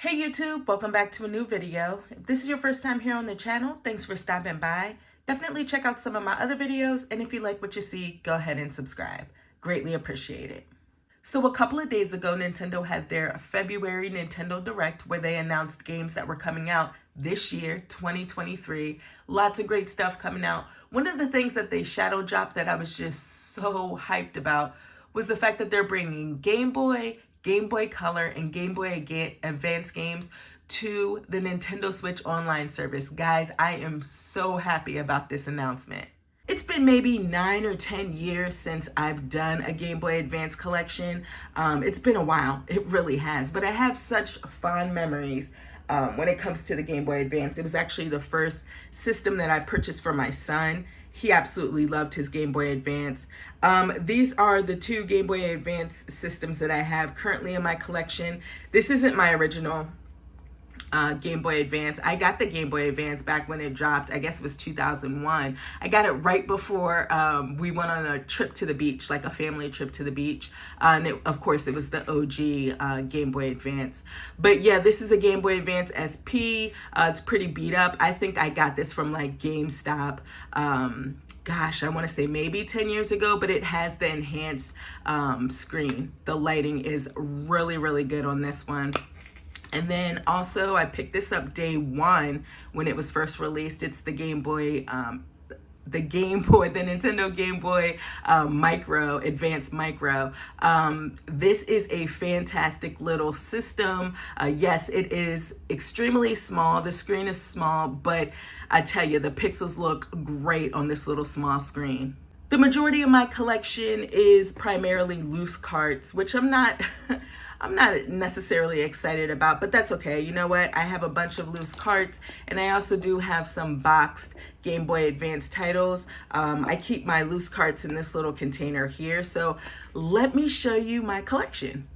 Hey YouTube, welcome back to a new video. If this is your first time here on the channel, thanks for stopping by. Definitely check out some of my other videos, and if you like what you see, go ahead and subscribe. Greatly appreciate it. So a couple of days ago, Nintendo had their February Nintendo Direct where they announced games that were coming out this year, 2023. Lots of great stuff coming out. One of the things that they shadow dropped that I was just so hyped about was the fact that they're bringing Game Boy, Game Boy Color, and Game Boy Advance games to the Nintendo Switch online service. Guys, I am so happy about this announcement. It's been maybe 9 or 10 years since I've done a Game Boy Advance collection. It's been a while, it really has, but I have such fond memories when it comes to the Game Boy Advance. It was actually the first system that I purchased for my son. He absolutely loved his Game Boy Advance. These are the two Game Boy Advance systems that I have currently in my collection. This isn't my original Game Boy Advance. I got the Game Boy Advance back when it dropped. I guess it was 2001. I got it right before we went on a trip to the beach, like a family trip to the beach. And of course, it was the OG Game Boy Advance. But yeah, this is a Game Boy Advance SP. It's pretty beat up. I think I got this from like GameStop. Gosh, I want to say maybe 10 years ago, but it has the enhanced screen. The lighting is really, really good on this one. And then also I picked this up day one when it was first released. It's the Game Boy, the Nintendo Game Boy Micro, Advanced Micro. This is a fantastic little system. Yes, it is extremely small. The screen is small, but I tell you, the pixels look great on this little small screen. The majority of my collection is primarily loose carts, which I'm not necessarily excited about, but that's okay. You know what? I have a bunch of loose carts, and I also do have some boxed Game Boy Advance titles. I keep my loose carts in this little container here, so let me show you my collection.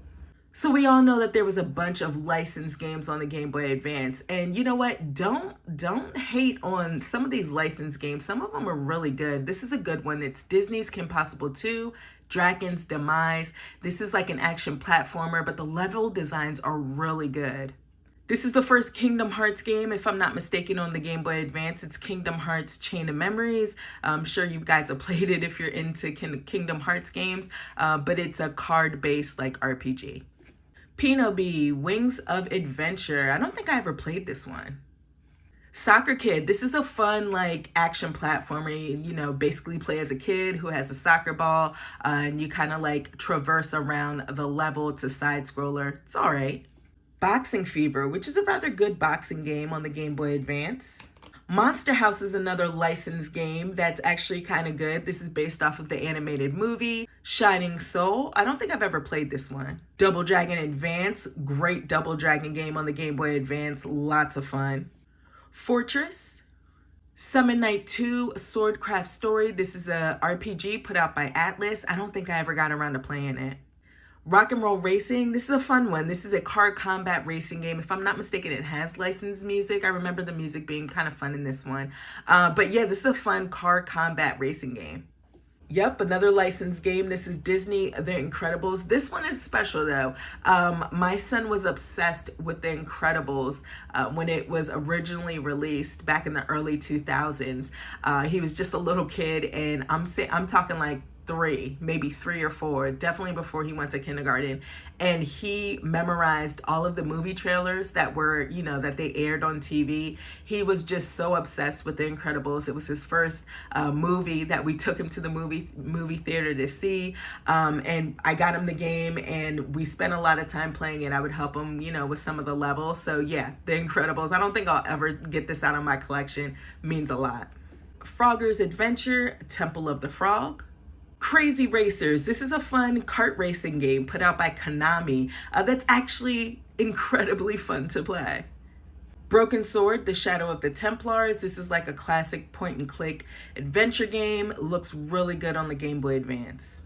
So we all know that there was a bunch of licensed games on the Game Boy Advance, and you know what? Don't hate on some of these licensed games. Some of them are really good. This is a good one. It's Disney's Kim Possible 2, Dragon's Demise. This is like an action platformer, but the level designs are really good. This is the first Kingdom Hearts game, if I'm not mistaken, on the Game Boy Advance. It's Kingdom Hearts Chain of Memories. I'm sure you guys have played it if you're into Kingdom Hearts games, but it's a card-based like RPG. Pinobi, Wings of Adventure. I don't think I ever played this one. Soccer Kid. This is a fun like action platformer. You know, basically play as a kid who has a soccer ball, and you kind of like traverse around the level. It's a side scroller. It's all right. Boxing Fever, which is a rather good boxing game on the Game Boy Advance. Monster House is another licensed game that's actually kind of good. This is based off of the animated movie. Shining Soul. I don't think I've ever played this one. Double Dragon Advance. Great Double Dragon game on the Game Boy Advance. Lots of fun. Fortress. Summon Night 2, Swordcraft Story. This is a RPG put out by Atlas. I don't think I ever got around to playing it. Rock and Roll Racing. This is a fun one. This is a car combat racing game. If I'm not mistaken, it has licensed music. I remember the music being kind of fun in this one. But yeah, this is a fun car combat racing game. Yep, another licensed game. This is Disney The Incredibles. This one is special though. My son was obsessed with The Incredibles when it was originally released back in the early 2000s. He was just a little kid, and I'm talking like maybe 3 or 4, definitely before he went to kindergarten, and he memorized all of the movie trailers that were, you know, that they aired on TV. He was just so obsessed with The Incredibles. It was his first movie that we took him to the movie theater to see, and I got him the game, and we spent a lot of time playing it. I would help him, you know, with some of the levels. So yeah, The Incredibles. I don't think I'll ever get this out of my collection. Means a lot. Frogger's Adventure, Temple of the Frog. Crazy Racers. This is a fun kart racing game put out by Konami that's actually incredibly fun to play. Broken Sword, The Shadow of the Templars. This is like a classic point and click adventure game. Looks really good on the Game Boy Advance.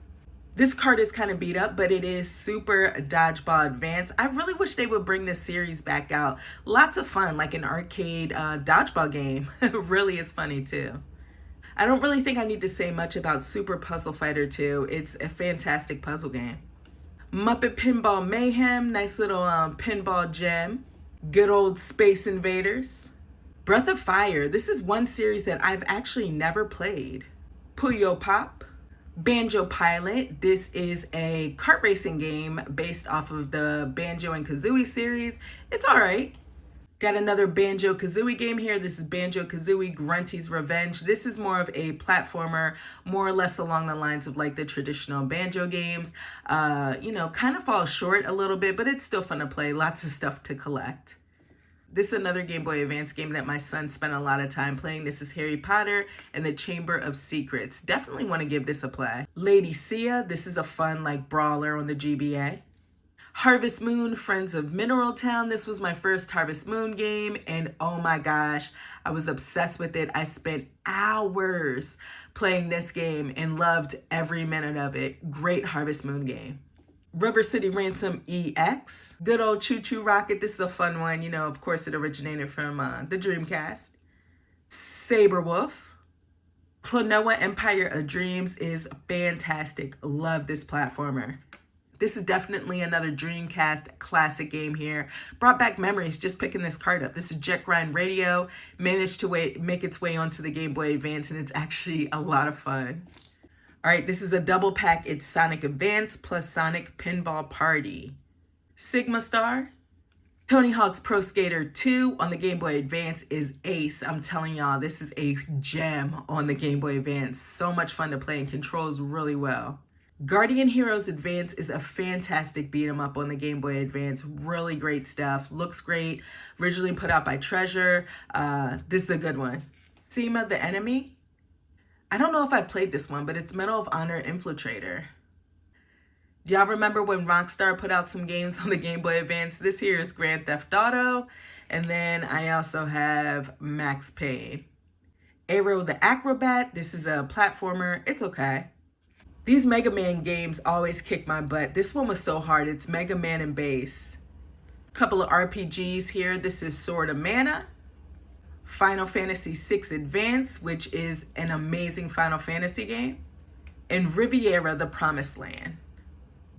This card is kind of beat up, but it is Super Dodgeball Advance. I really wish they would bring this series back out. Lots of fun, like an arcade dodgeball game. It really is funny too. I don't really think I need to say much about Super Puzzle Fighter 2. It's a fantastic puzzle game. Muppet Pinball Mayhem, nice little pinball gem. Good old Space Invaders. Breath of Fire. This is one series that I've actually never played. Puyo Pop. Banjo Pilot. This is a kart racing game based off of the Banjo and Kazooie series. It's all right. Got another Banjo Kazooie game here. This is Banjo Kazooie Grunty's Revenge. This is more of a platformer, more or less along the lines of like the traditional Banjo games. Kind of falls short a little bit, but it's still fun to play. Lots of stuff to collect. This is another Game Boy Advance game that my son spent a lot of time playing. This is Harry Potter and the Chamber of Secrets. Definitely want to give this a play. Lady Sia. This is a fun like brawler on the GBA. Harvest Moon, Friends of Mineral Town. This was my first Harvest Moon game, and oh my gosh, I was obsessed with it. I spent hours playing this game and loved every minute of it. Great Harvest Moon game. River City Ransom EX. Good old Choo Choo Rocket. This is a fun one. Of course, it originated from the Dreamcast. Saberwolf. Klonoa Empire of Dreams is fantastic. Love this platformer. This is definitely another Dreamcast classic game here. Brought back memories just picking this card up. This is Jet Grind Radio. Managed to make its way onto the Game Boy Advance, and it's actually a lot of fun. All right, this is a double pack. It's Sonic Advance plus Sonic Pinball Party. Sigma Star. Tony Hawk's Pro Skater 2 on the Game Boy Advance is ace. I'm telling y'all, this is a gem on the Game Boy Advance. So much fun to play and controls really well. Guardian Heroes Advance is a fantastic beat 'em up on the Game Boy Advance. Really great stuff. Looks great. Originally put out by Treasure. This is a good one. Seema the Enemy. I don't know if I played this one, but it's Medal of Honor Infiltrator. Do y'all remember when Rockstar put out some games on the Game Boy Advance? This here is Grand Theft Auto. And then I also have Max Payne. Aero the Acrobat. This is a platformer. It's okay. These Mega Man games always kick my butt. This one was so hard. It's Mega Man and Bass. Couple of RPGs here. This is Sword of Mana. Final Fantasy VI Advance, which is an amazing Final Fantasy game. And Riviera, The Promised Land.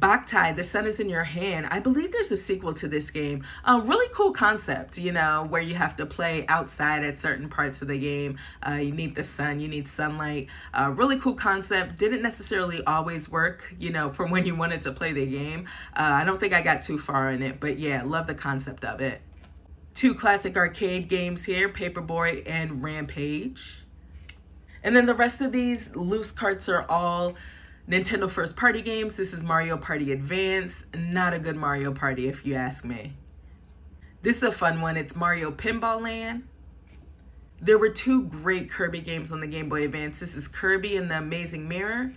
Boktai, The Sun is in Your Hand. I believe there's a sequel to this game. A really cool concept, where you have to play outside at certain parts of the game. You need the sun, you need sunlight. Really cool concept. Didn't necessarily always work, from when you wanted to play the game. I don't think I got too far in it, but yeah, love the concept of it. Two classic arcade games here, Paperboy and Rampage. And then the rest of these loose carts are all Nintendo first party games. This is Mario Party Advance. Not a good Mario Party if you ask me. This is a fun one. It's Mario Pinball Land. There were two great Kirby games on the Game Boy Advance. This is Kirby and the Amazing Mirror,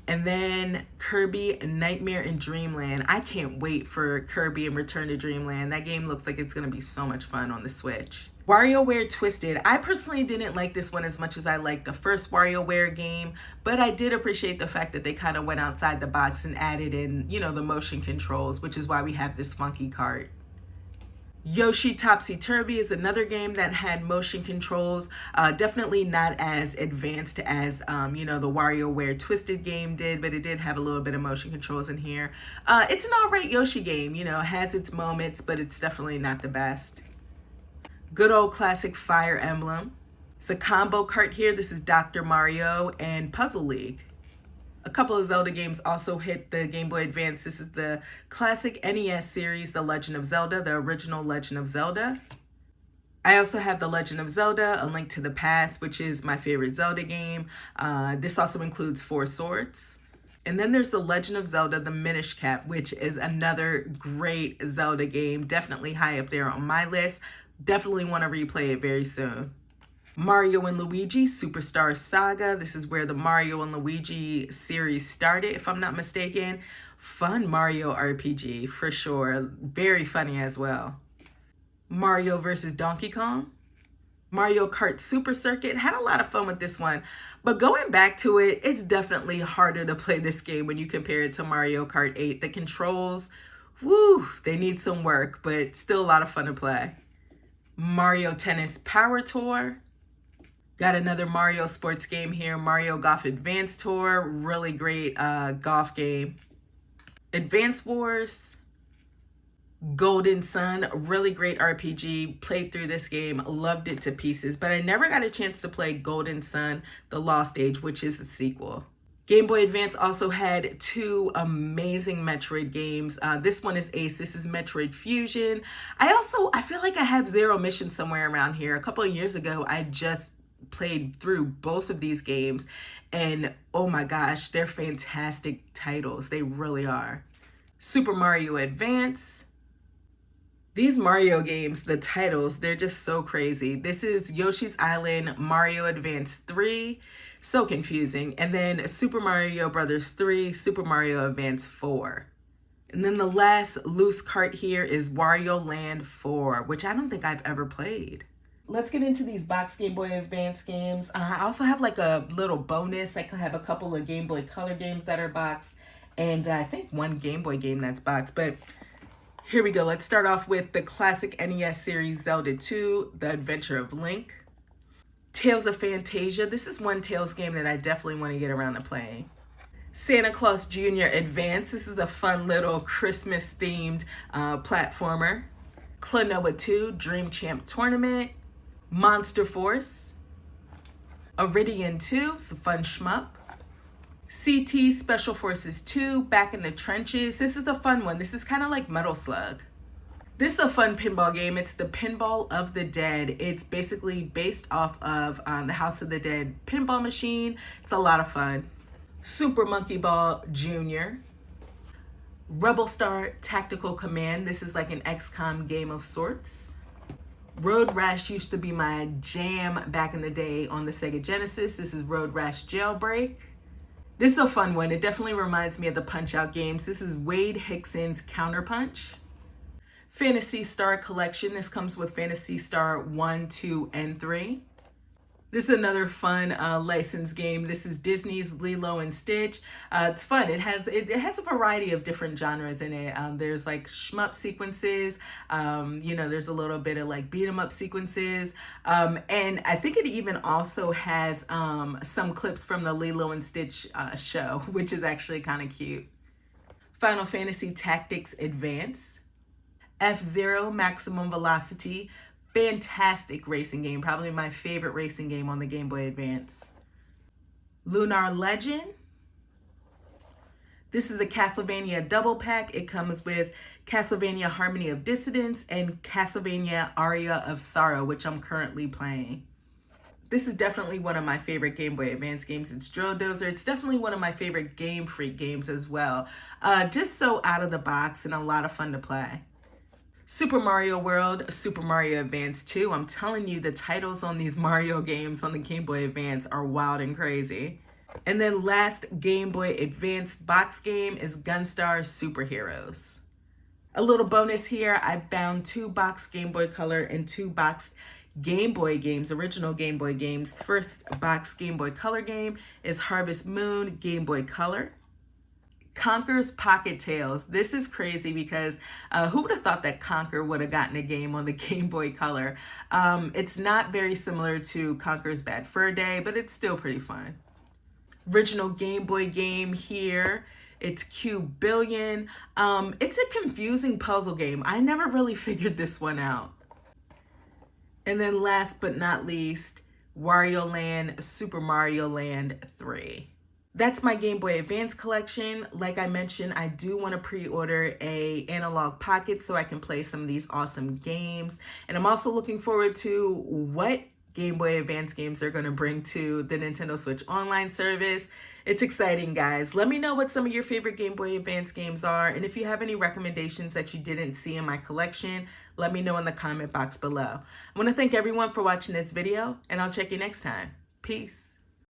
and then Kirby Nightmare in Dreamland. I can't wait for Kirby and Return to Dreamland. That game looks like it's going to be so much fun on the Switch. WarioWare Twisted. I personally didn't like this one as much as I liked the first WarioWare game, but I did appreciate the fact that they kind of went outside the box and added in, the motion controls, which is why we have this funky cart. Yoshi Topsy Turvy is another game that had motion controls. Definitely not as advanced as, the WarioWare Twisted game did, but it did have a little bit of motion controls in here. It's an all right Yoshi game, has its moments, but it's definitely not the best. Good old classic Fire Emblem. It's a combo cart here. This is Dr. Mario and Puzzle League. A couple of Zelda games also hit the Game Boy Advance. This is the classic NES series, The Legend of Zelda, the original Legend of Zelda. I also have The Legend of Zelda, A Link to the Past, which is my favorite Zelda game. This also includes Four Swords. And then there's The Legend of Zelda, The Minish Cap, which is another great Zelda game. Definitely high up there on my list. Definitely want to replay it very soon. Mario and Luigi Superstar Saga. This is where the Mario and Luigi series started, if I'm not mistaken. Fun Mario RPG for sure. Very funny as well. Mario versus Donkey Kong. Mario Kart Super Circuit. Had a lot of fun with this one. But going back to it, it's definitely harder to play this game when you compare it to Mario Kart 8. The controls, they need some work, but still a lot of fun to play. Mario Tennis Power Tour. Got another Mario sports game here, Mario Golf Advance Tour. Really great golf game. Advance Wars. Golden Sun, really great RPG. Played through this game, loved it to pieces, but I never got a chance to play Golden Sun, The Lost Age, which is a sequel. Game Boy Advance also had two amazing Metroid games. This one is Ace. This is Metroid Fusion. I feel like I have Zero Mission somewhere around here. A couple of years ago, I just played through both of these games, and oh my gosh, they're fantastic titles. They really are. Super Mario Advance. These Mario games, the titles, they're just so crazy. This is Yoshi's Island Mario Advance 3. So confusing. And then Super Mario Brothers 3, Super Mario Advance 4. And then the last loose cart here is Wario Land 4, which I don't think I've ever played. Let's get into these box Game Boy Advance games. I also have like a little bonus. I have a couple of Game Boy Color games that are boxed, and I think one Game Boy game that's boxed. But here we go. Let's start off with the classic NES series Zelda 2, The Adventure of Link. Tales of Fantasia. This is one Tales game that I definitely want to get around to playing. Santa Claus Jr. Advance. This is a fun little Christmas themed platformer. Klonoa 2, Dream Champ Tournament. Monster Force. Iridian 2, it's a fun shmup. CT Special Forces 2, Back in the Trenches. This is a fun one. This is kind of like Metal Slug. This is a fun pinball game. It's the Pinball of the Dead. It's basically based off of the House of the Dead pinball machine. It's a lot of fun. Super Monkey Ball Jr. Rebel Star Tactical Command. This is like an XCOM game of sorts. Road Rash used to be my jam back in the day on the Sega Genesis. This is Road Rash Jailbreak. This is a fun one. It definitely reminds me of the Punch-Out games. This is Wade Hickson's Counterpunch. Phantasy Star Collection. This comes with Phantasy Star 1, 2, and 3. This is another fun licensed game. This is Disney's Lilo and Stitch. It's fun. It has a variety of different genres in it. There's like shmup sequences. There's a little bit of like beat 'em up sequences. And I think it even also has some clips from the Lilo and Stitch show, which is actually kind of cute. Final Fantasy Tactics Advance. F-Zero Maximum Velocity. Fantastic racing game, probably my favorite racing game on the Game Boy Advance. Lunar Legend. This is the Castlevania double pack. It comes with Castlevania Harmony of Dissonance and Castlevania Aria of Sorrow, which I'm currently playing. This is definitely one of my favorite Game Boy Advance games. It's Drill Dozer. It's definitely one of my favorite Game Freak games as well. Just so out of the box and a lot of fun to play. Super Mario World, Super Mario Advance 2. I'm telling you, the titles on these Mario games on the Game Boy Advance are wild and crazy. And then last Game Boy Advance box game is Gunstar Superheroes. A little bonus here, I found 2 boxed Game Boy Color and 2 boxed Game Boy games, original Game Boy games. First boxed Game Boy Color game is Harvest Moon Game Boy Color. Conker's Pocket Tales. This is crazy because who would have thought that Conker would have gotten a game on the Game Boy Color? It's not very similar to Conker's Bad Fur Day, but it's still pretty fun. Original Game Boy game here. It's Cube Billion. It's a confusing puzzle game. I never really figured this one out. And then last but not least, Wario Land, Super Mario Land 3. That's my Game Boy Advance collection. Like I mentioned, I do want to pre-order a Analog Pocket so I can play some of these awesome games. And I'm also looking forward to what Game Boy Advance games they're going to bring to the Nintendo Switch Online service. It's exciting, guys. Let me know what some of your favorite Game Boy Advance games are. And if you have any recommendations that you didn't see in my collection, let me know in the comment box below. I want to thank everyone for watching this video, and I'll check you next time. Peace.